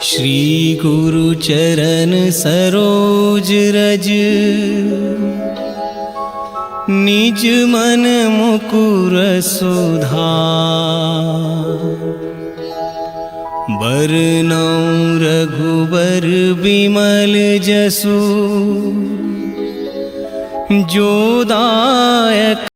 श्री गुरु चरण सरोज रज, निज मन मुकुर सुधार। बरनौ रघुबर बिमल जसु, जो दायक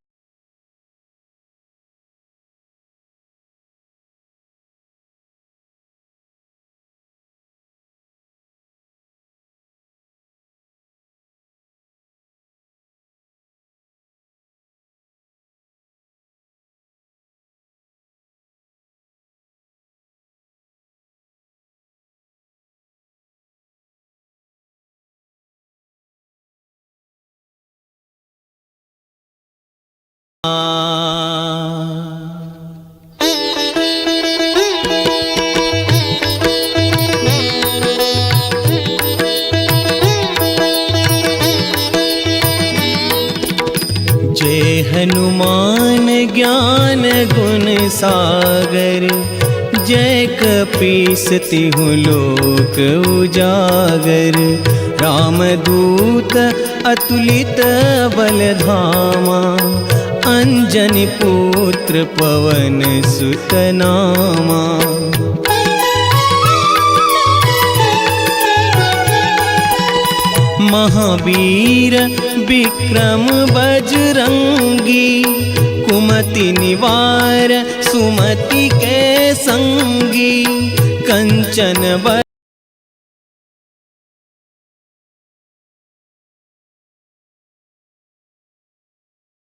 जय हनुमान ज्ञान गुण सागर, जय कपीस तिहु लोक उजागर। रामदूत अतुलित बल धामा, अंजनी पुत्र पवन सुत नामा। महावीर विक्रम बजरंगी, कुमति निवार सुमति के संगी। कंचन